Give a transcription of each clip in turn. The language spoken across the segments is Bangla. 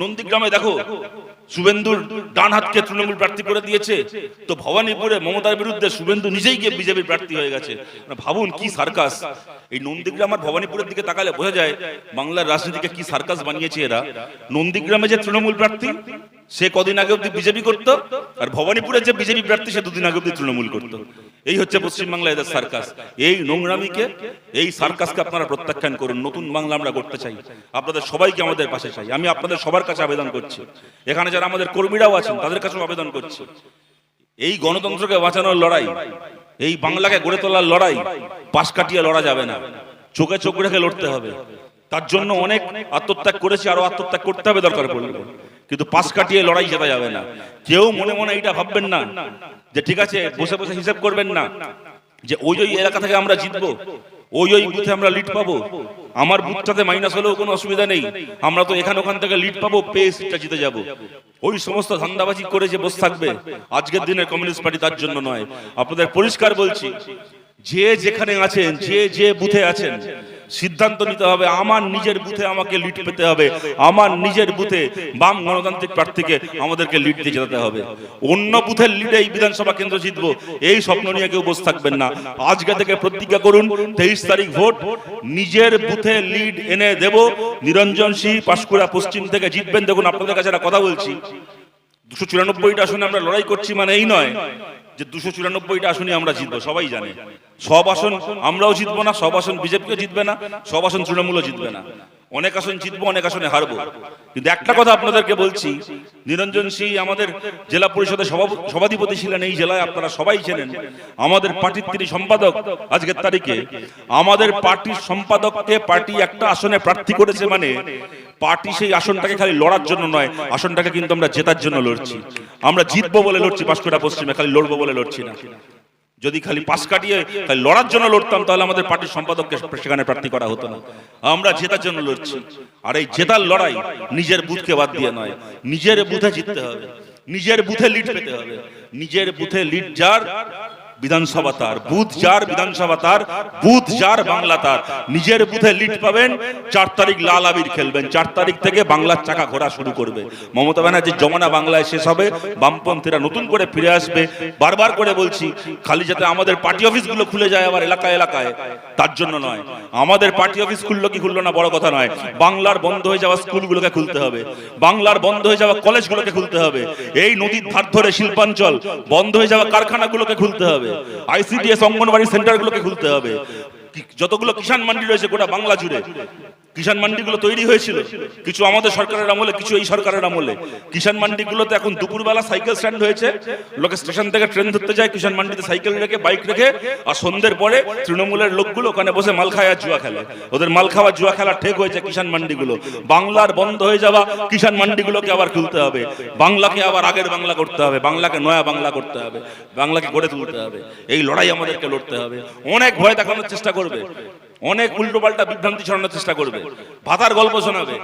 নন্দীগ্রামে দেখো শুভেন্দুর ডান হাতকে তৃণমূল প্রার্থী করে দিয়েছে, তো ভবানীপুরে মমতার বিরুদ্ধে শুভেন্দু নিজেই গিয়ে বিজেপির প্রার্থী হয়ে গেছে। ভাবুন কি সার্কাস। এই নন্দীগ্রাম আর ভবানীপুরের দিকে তাকালে বোঝা যায় বাংলার রাজনীতিকে কি সার্কাস বানিয়েছে এরা। নন্দীগ্রামে যে তৃণমূল প্রার্থী সে কদিন আগে অব্দি বিজেপি করতো, আর ভবানীপুরে যে বিজেপি প্রার্থী সে দুদিন আগে অব্দি তৃণমূল করতো। এই হচ্ছে পশ্চিমবাংলা এদের সার্কাস। এই নোংরামিকে, এই সার্কাসকে আপনারা প্রত্যাখ্যান করুন। নতুন বাংলা আমরা করতে চাই, আপনাদের সবাইকে আমাদের পাশে চাই। আমি আপনাদের সবার কাছে আবেদন করছি, এখানে যারা আমাদের কর্মীরাও আছেন তাদের কাছেও আবেদন করছি, এই গণতন্ত্রকে বাঁচানোর লড়াই, এই বাংলাকে গড়ে তোলার লড়াই পাশ কাটিয়ে লড়া যাবে না, চোখে চোখ রেখে লড়তে হবে। তার জন্য অনেক আত্মত্যাগ করেছি, আরো আত্মত্যাগ করতে হবে দরকার পড়লে, কিন্তু পাশ কাটিয়ে লড়াই জেতা যাবে না। কেউ মনে মনে এটা ভাববেন না যে ঠিক আছে, বসে বসে হিসেব করবেন না যে ওই এলাকা থেকে আমরা জিতবো, ওই বুথে আমরা লিড পাবো, আমার বুথটাতে মাইনাস হলেও কোনো অসুবিধা নেই, আমরা তো এখান ওখান থেকে লিড পাবো, পেয়ে সিটটা জিতে যাবো। ওই সমস্ত ধান্দাবাজি করে যে বসে থাকবে আজকের দিনের কমিউনিস্ট পার্টি তার জন্য নয়। আপনাদের পরিষ্কার বলছি, যে যেখানে আছেন, যে বুথে আছেন, সিদ্ধান্ত নিতে হবে আমার নিজের বুথে আমাকে লিড পেতে হবে, আমার নিজের বুথে বাম গণতান্ত্রিক প্রার্থীকে আমাদেরকে লিড দিয়ে যেতে হবে। অন্য বুথের লিডে এই বিধানসভা কেন্দ্র জিতবো এই স্বপ্ন নিয়ে কেউ বসে থাকবেন না। আজকে থেকে প্রতিজ্ঞা করুন, 23 তারিখ ভোট, নিজের বুথে লিড এনে দেব। নিরঞ্জন সিং পাঁশকুড়া পশ্চিম থেকে জিতবেন। দেখুন আপনাদের কাছে একটা কথা বলছি, 294টা আসনে আমরা লড়াই করছি মানে এই নয় যে 294টা আসনই আমরা জিতবো। সবাই জানে সব আসন আমরাও জিতবো না, সব আসন বিজেপিও জিতবে না, সব আসন তৃণমূলও জিতবে না। অনেক আসন জিতবো, অনেক আসনে হারবো। কিন্তু একটা কথা আপনাদেরকে বলছি, নিরঞ্জন সিং আমাদের জেলা পরিষদের সভাধিপতি ছিলেন এই জেলায়, আপনারা সবাই চেনেন। আমাদের পার্টির তিনি সম্পাদক। আজকের তারিখে আমাদের পার্টির সম্পাদককে পার্টি একটা আসনে প্রার্থী করেছে মানে পার্টি সেই আসনটাকে খালি লড়ার জন্য নয়, আসনটাকে কিন্তু আমরা জেতার জন্য লড়ছি। আমরা জিতবো বলে লড়ছি পাঁশকুড়া পশ্চিমে, খালি লড়বো বলে লড়ছি না। যদি খালি পাশ কাটিয়ে খালি লড়ার জন্য লড়তাম তাহলে আমাদের পার্টির সম্পাদককে সেখানে প্রার্থী করা হতো না। আমরা জেতার জন্য লড়ছি, আর এই জেতার লড়াই নিজের বুথকে বাদ দিয়ে নয়, নিজের বুথে জিততে হবে, নিজের বুথে লিড পেতে হবে। নিজের বুথে লিড যার বিধানসভা তার, বুথ যার বিধানসভা তার, বুথ যার বাংলা তার। নিজের বুথে লিড পাবেন, 4 তারিখ লাল আবির খেলবেন, 4 তারিখ থেকে বাংলার চাকা ঘোরা শুরু করবে। মমতা ব্যানার্জির জমানা বাংলায় শেষ হবে, বামপন্থীরা নতুন করে ফিরে আসবে। বারবার করে বলছি, খালি যাতে আমাদের পার্টি অফিসগুলো খুলে যায় আবার এলাকায় এলাকায়, তার জন্য নয়। আমাদের পার্টি অফিস খুললো কি খুললো না বড় কথা নয়, বাংলার বন্ধ হয়ে যাওয়া স্কুলগুলোকে খুলতে হবে, বাংলার বন্ধ হয়ে যাওয়া কলেজগুলোকে খুলতে হবে, এই নদীর ধার ধরে শিল্পাঞ্চল বন্ধ হয়ে যাওয়া কারখানাগুলোকে খুলতে হবে, আইসিডিএস অঙ্গনবাড়ি সেন্টারগুলোকে খুলতে হবে। যতগুলো কিষাণ মান্ডি রয়েছে গোটা বাংলা জুড়ে, কিষাণ মান্ডিগুলো তৈরি হয়েছিল কিছু আমাদের সরকারের আমলে, কিছু এই সরকারের আমলে। কিষাণ মান্ডিগুলোতে এখন দুপুরবেলা সাইকেল স্ট্যান্ড হয়েছে, লোকে স্টেশন থেকে ট্রেন ধরতে যায় কিষাণ মান্ডিতে সাইকেল রেখে, বাইক রেখে, আর সন্ধ্যের পরে তৃণমূলের লোকগুলো ওখানে বসে মাল খায় আর জুয়া খেলে। ওদের মাল খাওয়া জুয়া খেলা ঠেক হয়েছে কিষাণ মান্ডিগুলো। বাংলার বন্ধ হয়ে যাওয়া কিষাণ মান্ডিগুলোকে আবার খুলতে হবে, বাংলাকে আবার আগের বাংলা করতে হবে, বাংলাকে নয়া বাংলা করতে হবে, বাংলাকে গড়ে তুলতে হবে। এই লড়াই আমাদেরকে লড়তে হবে। অনেক ভয় দেখানোর চেষ্টা করবে, অনেক উল্টো পাল্টা বিভ্রান্তি ছড়ানোর চেষ্টা করবে, ভাতার গল্প শোনাবে।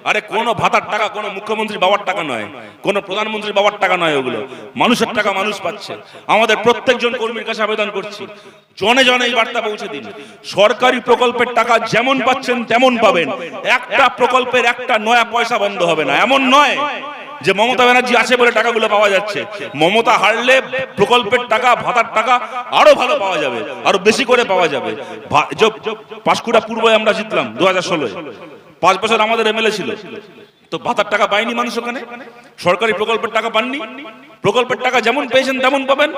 আরে কোনো ভাতার টাকা কোনো মুখ্যমন্ত্রী বাবার টাকা নয়, কোনো প্রধানমন্ত্রী বাবার টাকা নয়, ওগুলো মানুষের টাকা, মানুষ পাচ্ছে। আমাদের প্রত্যেকজন কর্মীর কাছে আবেদন করছি, জনে জনে এই বার্তা পৌঁছে দিন। সরকারি প্রকল্পের টাকা যেমন পাচ্ছেন তেমন পাবেন, একটা প্রকল্পের একটা নয়া পয়সা বন্ধ হবে না। এমন নয় যে মমতা ব্যানার্জি আছে বলে টাকাগুলো পাওয়া যাচ্ছে। মমতা হারলে প্রকল্পের টাকা, ভাতার টাকা আরো ভালো পাওয়া যাবে, আরো বেশি করে পাওয়া যাবে। পাঁশকুড়া পূর্বে আমরা জিতলাম 2016-এ, 5 বছর আমাদের এমএলএ ছিল, তো ভাতার টাকা পায়নি মানুষ ওখানে, সরকারি প্রকল্পের টাকা পাননি। প্রকল্পের টাকা যেমন পেয়েছেন তেমন পাবেন।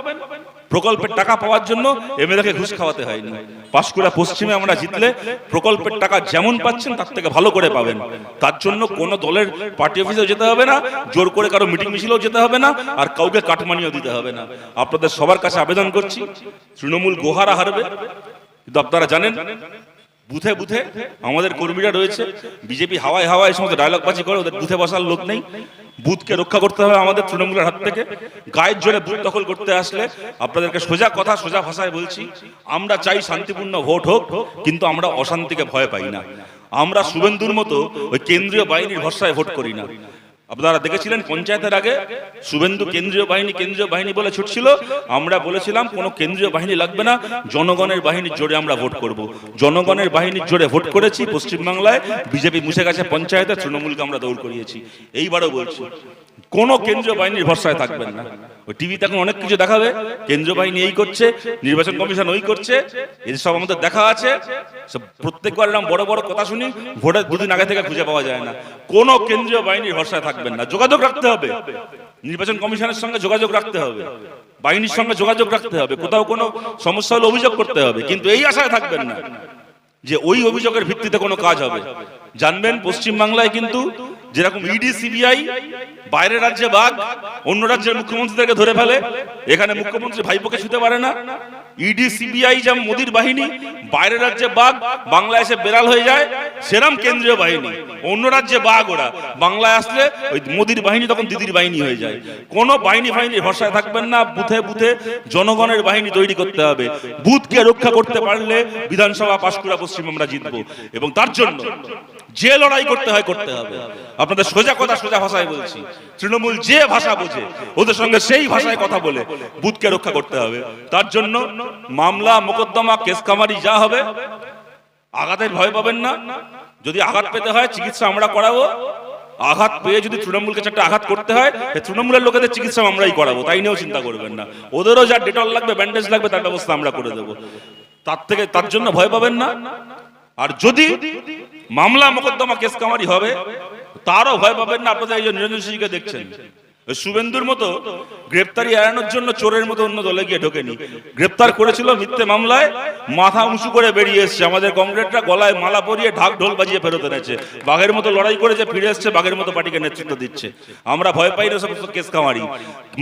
প্রকল্পের টাকা পাওয়ার জন্য এমএলএকে ঘুষ খাওয়াতে হয়নি। পাঁশকুড়া পশ্চিমে আমরা জিতলে প্রকল্পের টাকা যেমন পাচ্ছেন তার থেকে ভালো করে পাবেন। তার জন্য কোনো দলের পার্টি অফিসেও যেতে হবে না, জোর করে কারো মিটিং মিছিলেও যেতে হবে না, আর কাউকে কাটমানিও দিতে হবে না। আপনাদের সবার কাছে আবেদন করছি, তৃণমূল গোহারা হারবে, কিন্তু আপনারা জানেন বুথে বুথে আমাদের কর্মীরা রয়েছে। বিজেপি হাওয়ায় হাওয়ায় সমস্ত ডায়লগ বাজি করে, ওদের বুথে বসার লোক নেই। বুথকে রক্ষা করতে হবে আমাদের তৃণমূলের হাত থেকে। গায়ের জোরে বুথ দখল করতে আসলে আপনাদেরকে সোজা কথা, সোজা ভাষায় বলছি, আমরা চাই শান্তিপূর্ণ ভোট হোক, কিন্তু আমরা অশান্তিকে ভয় পাই না। আমরা শুভেন্দুর মতো ওই কেন্দ্রীয় বাহিনীর ভরসায় ভোট করি না। আপনারা দেখেছিলেন পঞ্চায়েতের আগে শুভেন্দু কেন্দ্রীয় বাহিনী বলে ছুটছিল। আমরা বলেছিলাম কোনো কেন্দ্রীয় বাহিনী লাগবে না, জনগণের বাহিনীর জোরে আমরা ভোট করব। জনগণের বাহিনীর জোরে ভোট করেছি। পশ্চিমবাংলায় বিজেপি মুছে গেছে পঞ্চায়েতে, তৃণমূলকে আমরা দৌড় করিয়েছি। এইবারও বলছি কোনো কেন্দ্রীয় বাহিনীর ভরসায় থাকবেন না। ওই টিভিতে এখন অনেক কিছু দেখাবে, কেন্দ্রীয় বাহিনী এই করছে, নির্বাচন কমিশন ওই করছে, এই সব আমাদের দেখা আছে। প্রত্যেকবার এরকম বড় বড় কথা শুনি, ভোটের দুদিন আগে থেকে খুঁজে পাওয়া যায় না। কোনো কেন্দ্রীয় বাহিনীর ভরসায় থাকবেন না। যোগাযোগ রাখতে হবে, নির্বাচন কমিশনের সঙ্গে যোগাযোগ রাখতে হবে, বাহিনীর সঙ্গে যোগাযোগ রাখতে হবে, কোথাও কোনো সমস্যা হলে অভিযোগ করতে হবে, কিন্তু এই আশায় থাকবেন না যে ওই অভিযোগের ভিত্তিতে কোনো কাজ হবে। জানবেন পশ্চিমবাংলায় কিন্তু যেরকম ইডি সিবিআই বাইরের রাজ্যে বাঘ, অন্য রাজ্যের মুখ্যমন্ত্রীদেরকে ধরে ফেলে, এখানে মুখ্যমন্ত্রী ভাইপোকে ছুতে পারে না। ইডি সিবিআই যেমন মোদির বাহিনী, বাইরের রাজ্যে বাঘ, বাংলায় এসে বেড়াল হয়ে যায়, সেরম কেন্দ্রীয় বাহিনী। অন্য রাজ্যে বাঘ, ওরা বাংলায় আসলে ওই মোদির বাহিনী তখন দিদির বাহিনী হয়ে যায়। কোনো বাহিনীর ভরসায় থাকবেন না। বুথে বুথে জনগণের বাহিনী তৈরি করতে হবে। বুথকে রক্ষা করতে পারলে বিধানসভা পাঁশকুড়া পশ্চিম আমরা জিতবো, এবং তার জন্য যে লড়াই করতে হয় করতে হবে। আপনাদের সোজা কথা সোজা ভাষায় বলছি, তৃণমূল যে ভাষা বোঝে ওদের সঙ্গে সেই ভাষায় কথা বলে বুথকে রক্ষা করতে হবে। তার জন্য মামলা মোকদ্দমা কেস কামারি যা হবে, আঘাতের ভয় পাবেন না। যদি আঘাত পেতে হয় চিকিৎসা আমরা করাবো। আঘাত পেয়ে যদি তৃণমূলকে একটা আঘাত করতে হয়, তৃণমূলের লোকেদের চিকিৎসা আমরাই করাবো, তাই নিয়েও চিন্তা করবেন না। ওদেরও যা ডেটল লাগবে, ব্যান্ডেজ লাগবে, তার ব্যবস্থা আমরা করে দেবো। তার জন্য ভয় পাবেন না। আর যদি মামলা মোকদ্দমা কেস কামারি হবে, তারও ভয় পাবেন না। আপনাদের এই যে নিরঞ্জন সিংকে দেখছেন, শুভেন্দুর মতো গ্রেপ্তারি এড়ানোর জন্য চোরের মতো অন্য দলে গিয়ে ঢোকেনি। গ্রেপ্তার করেছিল মিথ্যে মামলায়, মাথা উঁচু করে বেরিয়ে এসছে। আমাদের কমরেডরা গলায় মালা পরিয়ে ঢাক ঢোল বাজিয়ে ফেরত এনেছে, বাঘের মতো লড়াই করেছে, ফিরে এসছে, বাঘের মতো পার্টিকে নেতৃত্ব দিচ্ছে। আমরা ভয় পাই না সমস্ত কেস কামারি।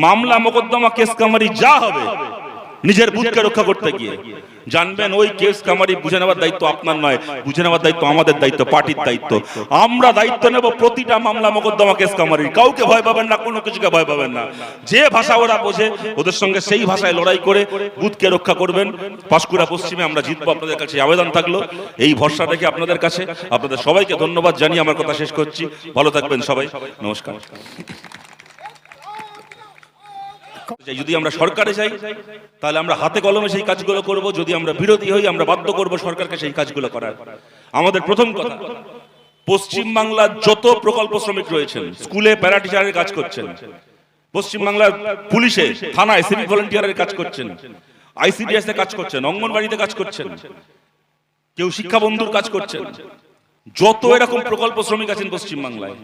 মামলা মোকদ্দমা কেস কামারি যা হবে, নিজের বুথকে রক্ষা করতে গিয়ে জানবেন ওই কেস কামারি বুঝে নেওয়ার দায়িত্ব আপনার নয়, বুঝে নেওয়ার দায়িত্ব আমাদের দায়িত্ব, পার্টির দায়িত্ব। আমরা দায়িত্ব নেব প্রতিটা মামলা মোকদ্দমা কেস কামারির। কাউকে ভয় পাবেন না, কোনো কিছুকে ভয় পাবেন না। যে ভাষা ওরা বোঝে ওদের সঙ্গে সেই ভাষায় লড়াই করে বুথকে রক্ষা করবেন। পাঁশকুড়া পশ্চিমে আমরা জিতবো, আপনাদের কাছে আবেদন থাকলো। এই ভরসা রেখে আপনাদের কাছে আপনাদের সবাইকে ধন্যবাদ জানিয়ে আমার কথা শেষ করছি। ভালো থাকবেন সবাই, নমস্কার। যদি আমরা সরকারে যাই তাহলে আমরা হাতে কলমে সেই কাজগুলো করব। যদি আমরা বিরোধী হই, আমরা বাধ্য করব সরকারকে সেই কাজগুলো করার। আমাদের প্রথম কথা, পশ্চিমবাংলার যত প্রকল্প শ্রমিক রয়েছেন, স্কুলে প্যারা টিচারের কাজ করছেন, পশ্চিমবাংলার পুলিশে থানায় সিভিক ভলান্টিয়ারের কাজ করছেন, আইসিডিএস এ কাজ করছেন, অঙ্গনবাড়িতে কাজ করছেন, কেউ শিক্ষা বন্ধুর কাজ করছেন, যত এরকম প্রকল্প শ্রমিক আছেন পশ্চিমবাংলায়,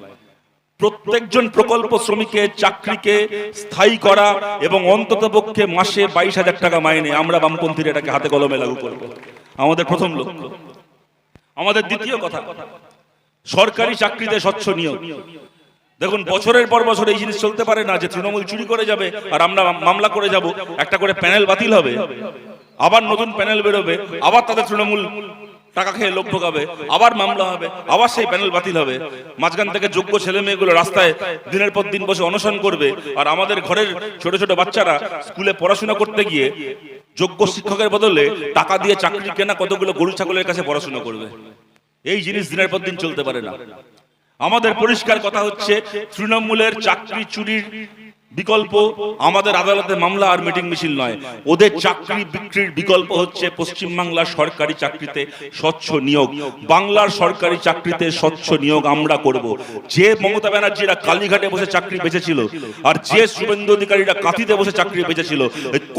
প্রত্যেকজন প্রকল্প শ্রমিকের চাকরিকে স্থায়ী করা এবং অন্ততপক্ষে মাসে 22,000 টাকা মাইনে আমরা বামপন্থীরা এটাকে হাতে কলমে লাগু করব। আমাদের প্রথম লক্ষ্য। আমাদের দ্বিতীয় কথা, সরকারি চাকরিতে স্বচ্ছ নিয়োগ। দেখুন, বছরের পর বছর এই জিনিস চলতে পারে না যে তৃণমূল চুরি করে যাবে আর আমরা মামলা করে যাব, একটা করে প্যানেল বাতিল হবে, আবার নতুন প্যানেল বেরোবে, আবার তাদের তৃণমূল টাকা খেয়ে লোক ঢোকাবে, আবার মামলা হবে, আবার সেই প্যানেল বাতিল হবে। মাঝখান থেকে যোগ্য ছেলে মেয়েগুলো রাস্তায় দিনের পর দিন বসে অনশন করবে, আর আমাদের ঘরের ছোট ছোট বাচ্চারা স্কুলে পড়াশোনা করতে গিয়ে যোগ্য শিক্ষকের বদলে টাকা দিয়ে চাকরি কেনা কতগুলো গরু ছাগলের কাছে পড়াশোনা করবে। এই জিনিস দিনের পর দিন চলতে পারে না। আমাদের পরিষ্কার কথা হচ্ছে, তৃণমূলের চাকরি চুরির বিকল্প আমাদের আদালতে মামলা আর মিটিং মিছিল নয়। ওদের চাকরি বিক্রির বিকল্প হচ্ছে পশ্চিমবাংলার সরকারি চাকরিতে স্বচ্ছ নিয়োগ। বাংলার সরকারি চাকরিতে স্বচ্ছ নিয়োগ আমরা করব। যে মমতা ব্যানার্জিরা কালীঘাটে বসে চাকরি বেঁচেছিল আর যে শুভেন্দু অধিকারীরা কাঁথিতে বসে চাকরি বেঁচেছিল,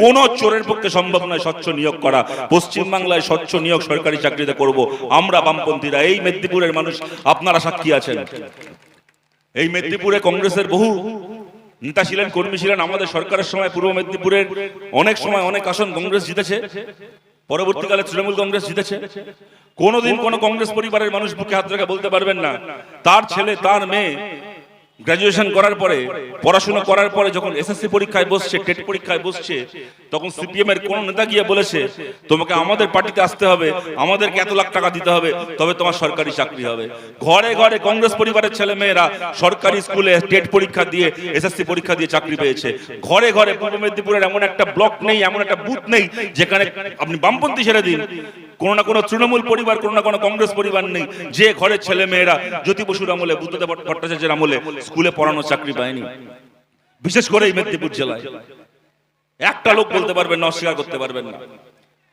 কোন চোরের পক্ষে সম্ভব নয় স্বচ্ছ নিয়োগ করা। পশ্চিমবাংলায় স্বচ্ছ নিয়োগ সরকারি চাকরিতে করব আমরা বামপন্থীরা। এই মেদিনীপুরের মানুষ আপনারা সাক্ষী আছেন। এই মেদিনীপুরে কংগ্রেসের বহু নেতা ছিলেন, কর্মী ছিলেন। আমাদের সরকারের সময় পূর্ব মেদিনীপুরের অনেক সময় অনেক আসন কংগ্রেস জিতেছে, পরবর্তীকালে তৃণমূল কংগ্রেস জিতেছে। কোনোদিন কোন কংগ্রেস পরিবারের মানুষ বুকে হাত রেখে বলতে পারবেন না তার ছেলে তার মেয়ে গ্রাজুয়েশন করার পরে, পড়াশোনা করার পরে যখন এসএসসি পরীক্ষায় বসছে, টেট পরীক্ষায় বসছে, তখন সিপিএম এর কোন নেতা গিয়ে বলেছে তোমাকে আমাদের পার্টিতে আসতে হবে, আমাদেরকে এত লাখ টাকা দিতে হবে, তবে তোমার সরকারি চাকরি হবে। ঘরে ঘরে কংগ্রেস পরিবারের ছেলে মেয়েরা সরকারি স্কুলে টেট পরীক্ষা দিয়ে, এসএসসি পরীক্ষা দিয়ে চাকরি পেয়েছে। ঘরে ঘরে পূর্ব মেদিনীপুরের এমন একটা ব্লক নেই, এমন একটা বুথ নেই যেখানে আপনি বামপন্থী ছেড়ে দিন, কোনো না কোনো তৃণমূল পরিবার, কোনো না কোনো কংগ্রেস পরিবার নেই যে ঘরের ছেলে মেয়েরা জ্যোতি বসুর আমলে, বুদ্ধদেব ভট্টাচার্যের আমলে স্কুলে পড়ানো চাকরি পায়নি। বিশেষ করে এই মেদিনীপুর জেলায় একটা লোক বলতে পারবেন না, অস্বীকার করতে পারবেন না।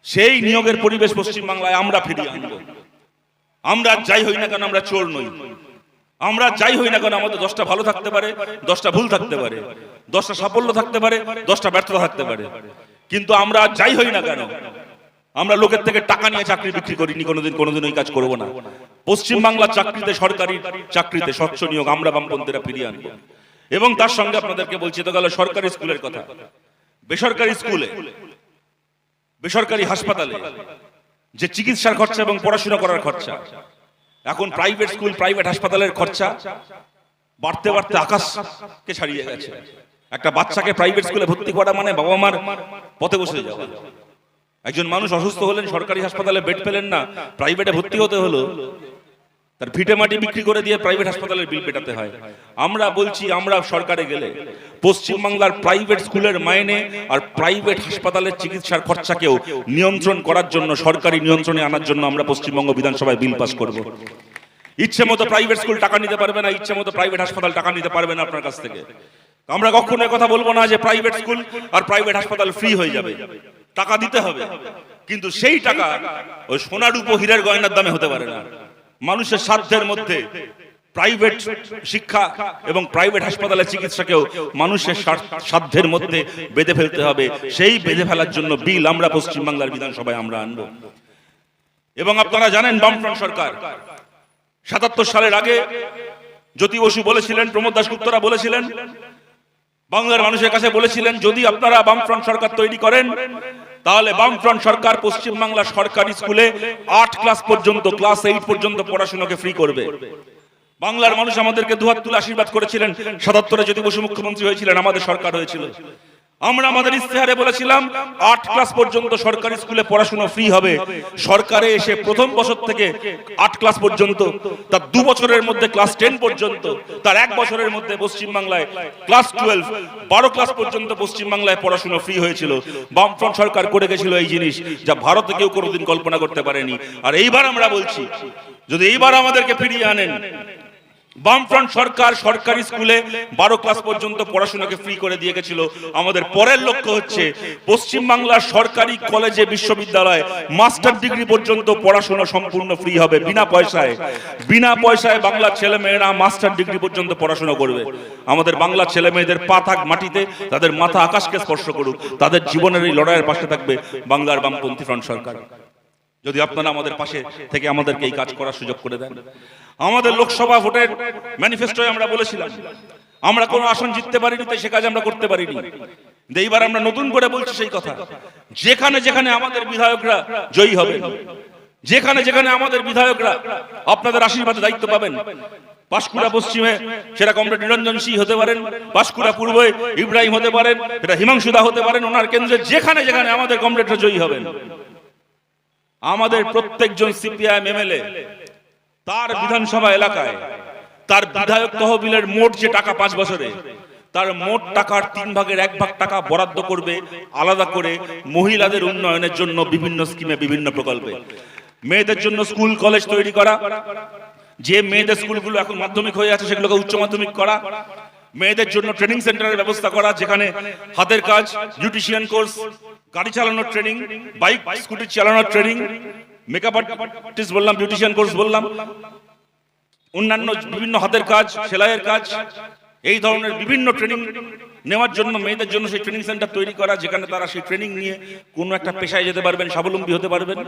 সেই নিয়োগের পরিবেশ পশ্চিমবাংলায় আমরা ফিরিয়ে আনবো। আমরা যাই হই না কেন আমরা চোর নই, আমরা যাই হই না কেন আমাদের 10টা ভালো থাকতে পারে, 10টা ভুল থাকতে পারে, 10টা সাফল্য থাকতে পারে, 10টা ব্যর্থতা থাকতে পারে, কিন্তু আমরা যাই হই না কেন আমরা লোকের থেকে টাকা নিয়ে চাকরি বিক্রি করিনি, কোনোদিন ওই কাজ করবো না। পশ্চিমবাংলার চাকরিতে, সরকারি চাকরিতে স্বচ্ছ নিয়োগ আমরা বামপন্থীরা ফিরিয়ে আনবো। এবং তার সঙ্গে আপনাদেরকে বলছি, তো গেল সরকারি স্কুলের কথা। বেসরকারি স্কুলে, বেসরকারি হাসপাতালে যে চিকিৎসার খরচা এবং পড়াশোনা করার খরচা, এখন প্রাইভেট স্কুল, প্রাইভেট হাসপাতালের খরচা বাড়তে বাড়তে আকাশকে ছাড়িয়ে গেছে। একটা বাচ্চাকে প্রাইভেট স্কুলে ভর্তি করা মানে বাবা মার পথে বসে যাওয়া। একজন মানুষ অসুস্থ হলেন, সরকারি হাসপাতালে বেড পেলেন না, প্রাইভেটে ভর্তি হতে হলো, তার ভিটে মাটি বিক্রি করে দিয়ে প্রাইভেট হাসপাতালের বিল পেটাতে হয়। আমরা বলছি, আমরা সরকারে গেলে পশ্চিমবাংলার প্রাইভেট স্কুলের মাইনে আর প্রাইভেট হাসপাতালের চিকিৎসার খরচাকেও নিয়ন্ত্রণ করার জন্য, সরকারি নিয়ন্ত্রণে আনার জন্য আমরা পশ্চিমবঙ্গ বিধানসভায় বিল পাস করব। ইচ্ছে মতো প্রাইভেট স্কুল টাকা নিতে পারবে না, ইচ্ছে মতো প্রাইভেট হাসপাতাল টাকা নিতে পারবে না আপনার কাছ থেকে। আমরা কখনো কথা বলবো না যে প্রাইভেট স্কুল আর প্রাইভেট হাসপাতাল ফ্রি হয়ে যাবে, টাকা দিতে হবে, কিন্তু সেই টাকা ওই সোনা রূপো হীরের গয়নার দামে হতে পারে না। মানুষের সাধ্যের মধ্যে প্রাইভেট শিক্ষা এবং প্রাইভেট হাসপাতালের চিকিৎসাকেও মানুষের সাধ্যের মধ্যে বেঁধে ফেলতে হবে। সেই বেঁধে ফেলার জন্য বিল আমরা পশ্চিমবাংলার বিধানসভায় আমরা আনব। এবং আপনারা জানেন, বামফ্রন্ট সরকার ৭৭ সালের আগে জ্যোতি বসু বলেছিলেন, প্রমোদ দাশগুপ্তরা বলেছিলেন, বাংলার মানুষের কাছে বলেছিলেন, যদি আপনারা বামফ্রন্ট সরকার তৈরি করেন তাহলে বামফ্রন্ট সরকার পশ্চিমবাংলার সরকারি স্কুলে 8 ক্লাস পর্যন্ত, ক্লাস 8 পর্যন্ত পড়াশোনাকে ফ্রি করবে। বাংলার মানুষ আমাদেরকে দুহাত তুলে আশীর্বাদ করেছিলেন। ৭৭-এ জ্যোতি বসু মুখ্যমন্ত্রী হয়েছিলেন, আমাদের সরকার হয়েছিল। আমরা আমাদের ইস্তেহারে বলেছিলাম 8 ক্লাস পর্যন্ত সরকারি স্কুলে পড়াশোনা ফ্রি হবে। সরকারে এসে প্রথম বছর থেকে 8 ক্লাস পর্যন্ত, তার 2 বছরের মধ্যে ক্লাস 10 পর্যন্ত, তার 1 বছরের মধ্যে পশ্চিমবাংলায় ক্লাস 12, 12 ক্লাস পর্যন্ত পশ্চিমবাংলায় পড়াশোনা ফ্রি হয়েছিল। বামফ্রন্ট সরকার করে গেছিল এই জিনিস, যা ভারতে কেউ কোনোদিন কল্পনা করতে পারেনি। আর এইবার আমরা বলছি, যদি এইবার আমাদেরকে ফিরিয়ে আনেন, বামফ্রন্ট সরকার সরকারি স্কুলে 12 ক্লাস পর্যন্ত পড়াশোনাকে ফ্রি করে দিয়ে গেছিল। আমাদের পরের লক্ষ্য হচ্ছে পশ্চিমবাংলার সরকারি কলেজে, বিশ্ববিদ্যালয়ে মাস্টার ডিগ্রি পর্যন্ত পড়াশোনা সম্পূর্ণ ফ্রি হবে, বিনা পয়সায়। বিনা পয়সায় বাংলার ছেলে মেয়েরা মাস্টার ডিগ্রি পর্যন্ত পড়াশোনা করবে। আমাদের বাংলার ছেলে মেয়েদের পা থাক মাটিতে, তাদের মাথা আকাশকে স্পর্শ করুক, তাদের জীবনের এই লড়াইয়ের পাশে থাকবে বাংলার বামপন্থী ফ্রন্ট সরকার। যদি আপনারা আমাদের পাশে থেকে আমাদেরকে এই কাজ করার সুযোগ করে দেন। আমাদের লোকসভা ভোটের ম্যানিফেস্টোয় আমরা বলেছিলাম, আমরা কোনো আসন জিততে পারিনি, তাই সে কাজ আমরা করতে পারিনি। এইবার আমরা নতুন করে বলছি সেই কথা, যেখানে যেখানে আমাদের বিধায়করা জয়ী হবেন, যেখানে যেখানে আমাদের বিধায়করা আপনাদের আশীর্বাদে দায়িত্ব পাবেন, পাঁশকুড়া পশ্চিমে সেটা কমরেড নিরঞ্জন সিং হতে পারেন, পাঁশকুড়া পূর্বে ইব্রাহিম হতে পারেন, এটা হিমাংশু দা হতে পারেন, ওনার কেন্দ্রে যেখানে যেখানে আমাদের কমরেডরা জয়ী হবেন, আমাদের প্রত্যেকজন সিপিআইএম এমএলএ তার বিধানসভা এলাকায় তার বিধায়ক তহবিলের মোট যে টাকা 5 বছরে, তার মোট টাকার 3 ভাগের 1 ভাগ টাকা বরাদ্দ করবে আলাদা করে মহিলাদের উন্নয়নের জন্য, বিভিন্ন স্কিমে, বিভিন্ন প্রকল্পে। মেয়েদের জন্য স্কুল কলেজ তৈরি করা, যে মেয়েদের স্কুলগুলো এখন মাধ্যমিক হয়ে আছে সেগুলোকে উচ্চ মাধ্যমিক করা, মেয়েদের জন্য ট্রেনিং সেন্টারের ব্যবস্থা করা, যেখানে হাতের কাজ, বিউটিশিয়ান কোর্স, গাড়ি চালানোর ট্রেনিং, বাইক স্কুটি চালানোর ট্রেনিং, মেকআপ আর্টিস্ট বললাম, বিউটিশিয়ান কোর্স বললাম, অন্যান্য বিভিন্ন হাতের কাজ, সেলাইয়ের কাজ, এই ধরনের বিভিন্ন ট্রেনিং নেওয়ার জন্য মেয়েদের জন্য সেই ট্রেনিং সেন্টার তৈরি করা, যেখানে তারা সেই ট্রেনিং নিয়ে কোনো একটা পেশায় যেতে পারবেন, স্বাবলম্বী হতে পারবেন।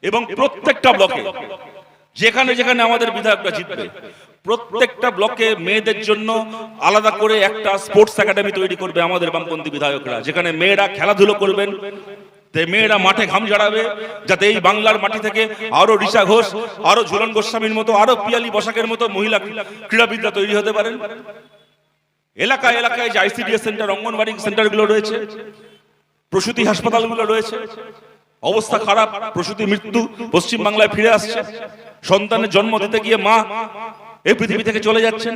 এবং প্রত্যেকটা ব্লকে যেখানে যেখানে আমাদের বিধায়করা জিতবে, প্রত্যেকটা ব্লকে মেয়েদের জন্য আলাদা করে একটা স্পোর্টস একাডেমি তৈরি করবে আমাদের বামপন্থী বিধায়করা, যেখানে মেয়েরা খেলাধুলো করবেন, মেয়েরা মাঠে ঘাম ঝাড়াবে, যাতে এই বাংলার মাটি থেকে আরো ঋষা ঘোষ, আরো ঝুলন গোস্বামীর মতো, আরো পিয়ালি বসাকের মতো মহিলা ক্রীড়াবিদরা তৈরি হতে পারেন। এলাকায় এলাকায় যে আইসিডিএস সেন্টার, অঙ্গনওয়াড়ি সেন্টারগুলো রয়েছে, প্রসূতি হাসপাতালগুলো রয়েছে, অবস্থা খারাপ, প্রসূতি মৃত্যু পশ্চিমবাংলায় ফিরে আসছে। সন্তানের জন্ম দিতে গিয়ে মা এই পৃথিবী থেকে চলে যাচ্ছেন।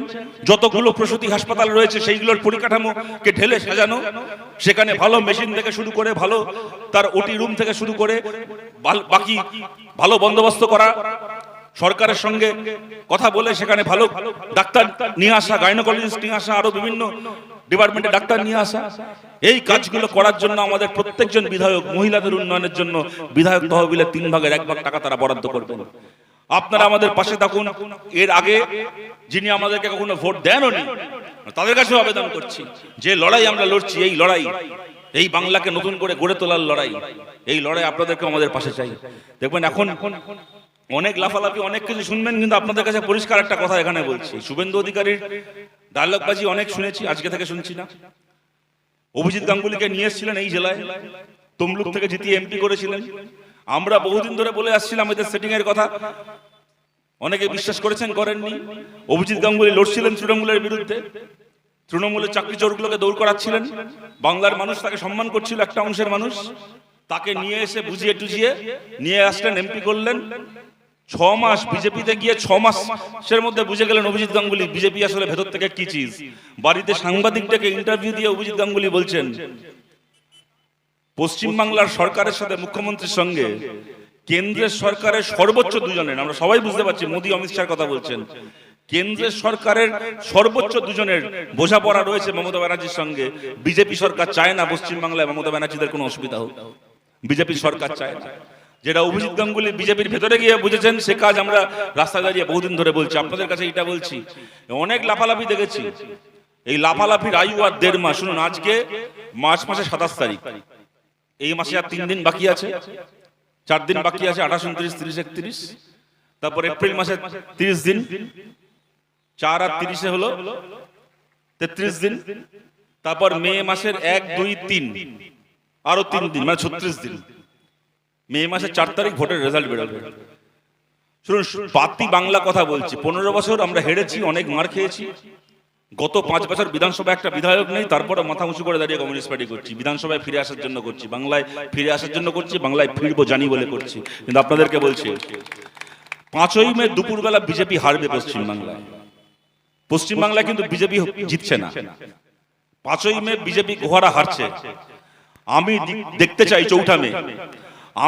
যতগুলো প্রসূতি হাসপাতাল রয়েছে সেইগুলোর পরিকাঠামোকে ঢেলে সাজানো, সেখানে ভালো মেশিন থেকে শুরু করে ভালো তার ওটি রুম থেকে শুরু করে বাকি ভালো বন্দোবস্ত করা, সরকারের সঙ্গে কথা বলে সেখানে ভালো ডাক্তার নিয়ে আসা, গাইনোকোলজিস্ট নিয়ে আসা, আরো বিভিন্ন ডিপার্টমেন্টে ডাক্তার নিয়ে আসা, এই কাজগুলো করার জন্য আমাদের প্রত্যেকজন বিধায়ক মহিলাদের উন্নয়নের জন্য বিধায়ক তহবিলের 3 ভাগের 1 ভাগ টাকা তারা বরাদ্দ করবেন। আপনারা আমাদের পাশে থাকুন। এর আগে যিনি আমাদেরকে কখনো ভোট দেনও নি, তাদের কাছেও আবেদন করছি, যে লড়াই আমরা লড়ছি, এই লড়াই, এই বাংলাকে নতুন করে গড়ে তোলার লড়াই, এই লড়াই আপনাদেরকে আমাদের পাশে চাই। দেখবেন এখন অনেক লাফালাফি, অনেক কিছু শুনবেন, কিন্তু আপনাদের কাছে পরিষ্কার একটা কথা এখানে বলছি, শুভেন্দু অধিকারীর ডায়লগবাজি অনেক শুনেছি, আজকে থেকে শুনছি না। অভিজিৎ গাঙ্গুলিকে নিয়ে এসেছিলেন এই জেলায়, তমলুক থেকে জিতিয়ে এমপি করেছিলেন। আমরা বহুদিন ধরে বলে আসছিলাম এদের সেটিং এর কথা, অনেকে বিশ্বাস করেছেন, করেননি। অভিজিৎ গাঙ্গুলি লড়ছিলেন তৃণমূলের বিরুদ্ধে, তৃণমূলের চাকরি চোরগুলোকে দৌড় করাচ্ছিলেন, বাংলার মানুষ তাকে সম্মান করছিল, একটা অংশের মানুষ তাকে নিয়ে এসে বুঝিয়ে টুঝিয়ে নিয়ে আসলেন, এমপি করলেন। 6 মাস বিজেপিতে গিয়ে 6 মাসের মধ্যে বুঝে গেলেন অভিজিৎ গাঙ্গুলি বিজেপি আসলে ভেতর থেকে কি চিজ। বাড়িতে সাংবাদিকটাকে ইন্টারভিউ দিয়ে অভিজিৎ গাঙ্গুলি বলছেন, পশ্চিমবাংলার সরকারের সাথে মুখ্যমন্ত্রীর সঙ্গে কেন্দ্রের সরকারের সর্বোচ্চ দুজনের, আমরা সবাই বুঝতে পারছি মোদী অমিত শাহর কথা বলছেন, কেন্দ্রের সরকারের সর্বোচ্চ দুজনের বোঝাপড়া রয়েছে মমতা ব্যানার্জির সঙ্গে। বিজেপি সরকার চায় না পশ্চিমবাংলায় মমতা ব্যানার্জিদের কোনো অসুবিধা হোক, বিজেপি সরকার চায় না। যেটা অভিজিৎ গাঙ্গুলি বিজেপির ভেতরে গিয়ে বুঝেছেন, সে কাজ আমরা রাস্তায় দাঁড়িয়ে বহুদিন ধরে বলছি, আপনাদের কাছে এটা বলছি। অনেক লাফালাফি দেখেছি, এই লাফালাফির আয়ু আর 1.5 মাস। শুনুন, আজকে মার্চ মাসের 27 তারিখ, এই মাসে আর 3 দিন বাকি আছে, 4 দিন বাকি আছে, 28, 29, 30, 31, তারপর এপ্রিল মাসে 30 দিন, 4 আর 30 হলো 33 দিন, তারপর মে মাসের 1, 2, 3 আরো 3 দিন, মানে 36 দিন। মে মাসের 4 তারিখ ভোটের রেজাল্ট বেরোবে। শুনুন, পাতি বাংলা কথা বলছি, 15 বছর আমরা হেরেছি, অনেক মার খেয়েছি। গত 5 বছর বিধানসভায় একটা বিধায়ক নেই, তারপরে মাথা উঁচু করে দাঁড়িয়ে কমিউনিস্ট পার্টি করছি। বিধানসভায় ফিরে আসার জন্য করছি, বাংলায় ফিরে আসার জন্য করছি, বাংলায় ফিরবো জানি বলে করছি। কিন্তু আপনাদেরকে বলছি, 5ই মে দুপুরবেলা বিজেপি হারবে পশ্চিমবাংলায়। পশ্চিমবাংলায় কিন্তু বিজেপি জিতছে না, 5ই মে বিজেপি গোহারা হারছে। আমি দেখতে চাই 4 মে,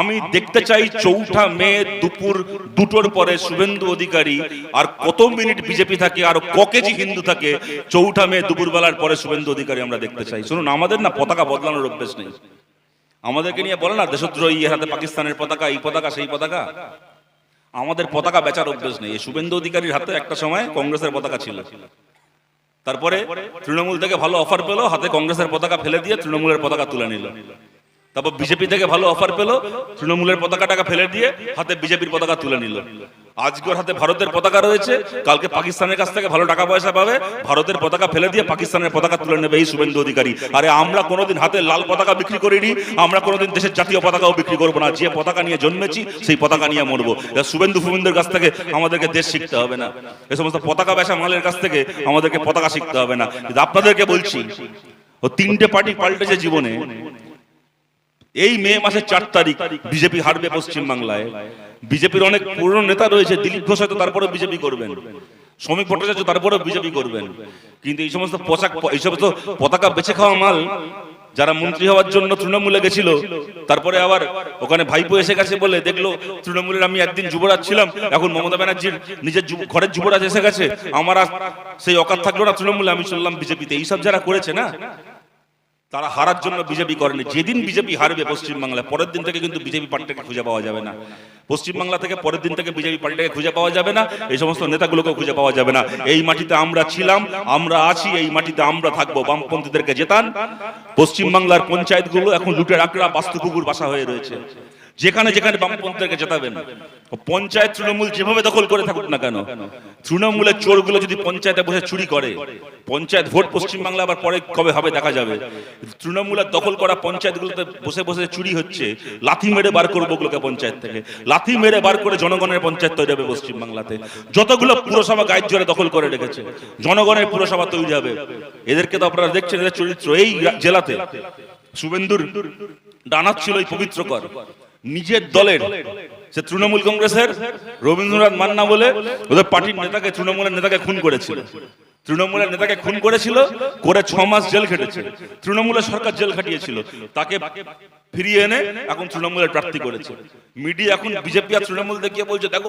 আমি দেখতে চাই 4 মে দুপুর 2টোর পরে শুভেন্দু অধিকারী আর কত মিনিট বিজেপি থাকে আর ক কেজি হিন্দু থাকে, 4 মে দুপুর বেলার পরে শুভেন্দু অধিকারী আমরা দেখতে চাই। শুনুন, আমাদের না পতাকা বদলানোর অভ্যেস নেই। আমাদেরকে নিয়ে বলে না দেশদ্রোহী, এর হাতে পাকিস্তানের পতাকা, এই পতাকা সেই পতাকা। আমাদের পতাকা বেচার অভ্যেস নেই। শুভেন্দু অধিকারীর হাতে একটা সময় কংগ্রেসের পতাকা ছিল, তারপরে তৃণমূল থেকে ভালো অফার পেলো, হাতে কংগ্রেসের পতাকা ফেলে দিয়ে তৃণমূলের পতাকা তুলে নিল। তারপর বিজেপি থেকে ভালো অফার পেলো, তৃণমূলের পতাকাটাকে ফেলে দিয়ে হাতে বিজেপির পতাকা তুলে নিল। আজকে ওর হাতে ভারতের পতাকা রয়েছে, কালকে পাকিস্তানের কাছ থেকে ভালো টাকা পয়সা পাবে, ভারতের পতাকা ফেলে দিয়ে পাকিস্তানের পতাকা তুলে নেবে এই শুভেন্দু অধিকারী। আরে আমরা কোনোদিন হাতে লাল পতাকা বিক্রি করিনি, আমরা কোনোদিন দেশের জাতীয় পতাকাও বিক্রি করবো না। যে পতাকা নিয়ে জন্মেছি সেই পতাকা নিয়ে মরবো। শুভেন্দু ফুমেন্দের কাছ থেকে আমাদেরকে দেশ শিখতে হবে না, এ সমস্ত পতাকা বেচা মালের কাছ থেকে আমাদেরকে পতাকা শিখতে হবে না। কিন্তু আপনাদেরকে বলছি, ও 3টে পার্টি পাল্টেছে জীবনে। এই মে মাসের 4 তারিখ বিজেপি হারবে পশ্চিমবাংলায়। বিজেপির অনেক পুরনো নেতা রয়েছে, দিলীপ ঘোষ হয়তো তারপরে বিজেপি করবেন, শ্রমিক ভট্টাচার্য তারপরে বিজেপি করবেন। কিন্তু এই সমস্ত পতাকা বেছে খাওয়া মাল যারা মন্ত্রী হওয়ার জন্য তৃণমূলে গেছিল, তারপরে আবার ওখানে ভাইপো এসে গেছে বলে দেখলো তৃণমূলের আমি একদিন যুবরাজ ছিলাম, এখন মমতা ব্যানার্জির নিজের ঘরের যুবরাজ এসে গেছে, আমার সেই অকাত থাকলো না তৃণমূলে, আমি চললাম বিজেপিতে। এইসব যারা করেছে না, তারা হারার জন্য বিজেপি করেনি। যেদিন বিজেপি হারবে পশ্চিমবাংলায়, পরের দিন থেকে কিন্তু বিজেপি পার্টিটাকে খুঁজে পাওয়া যাবে না পশ্চিমবাংলা থেকে। পরের দিন থেকে বিজেপি পার্টিটাকে খুঁজে পাওয়া যাবে না, এই সমস্ত নেতাগুলোকে খুঁজে পাওয়া যাবে না। এই মাটিতে আমরা ছিলাম, আমরা আছি, এই মাটিতে আমরা থাকবো। বামপন্থীদেরকে জেতান। পশ্চিমবাংলার পঞ্চায়েতগুলো এখন লুটের আঁকড়া, বাস্তু কুকুর বাসা হয়ে রয়েছে। যেখানে যেখানে বামপন্থীদেরকে জেতাবেন, পঞ্চায়েত তৃণমূল যেভাবে দখল করে থাকুক না কেন, তৃণমূলের চোরগুলো যদি পঞ্চায়েতে বসে চুরি করে, পঞ্চায়েত ভোট পশ্চিমবাংলা আবার পরে কবে হবে দেখা যাবে। তৃণমূলের দখল করা পঞ্চায়েতগুলোতে বসে বসে চুরি হচ্ছে, লাথি মেরে বার করবো ওগুলোকে পঞ্চায়েত থেকে, লাথি মেরে বার করে জনগণের পঞ্চায়েত তৈরি হবে পশ্চিমবাংলাতে। যতগুলো পুরসভা গায়ের জোরে দখল করে রেখেছে, জনগণের পুরসভা তৈরি হবে। এদেরকে তো আপনারা দেখছেন, এদের চরিত্র। এই জেলাতে শুভেন্দুর ডানাত ছিল এই পবিত্র কর, নিজের দলের সে তৃণমূল কংগ্রেসের রবীন্দ্রনাথ মান্না বলে ওদের পার্টির নেতাকে, তৃণমূলের নেতাকে খুন করেছিল। তৃণমূলের নেতাকে খুন করেছিল, করে 6 মাস জেল খেটেছে। তৃণমূলের সরকার জেল খাটিয়েছিল, তাকে ফিরিয়ে এনে এখন তৃণমূলের প্রার্থী করেছে। মিডিয়া এখন বিজেপি আর তৃণমূল দেখিয়ে বলছে দেখো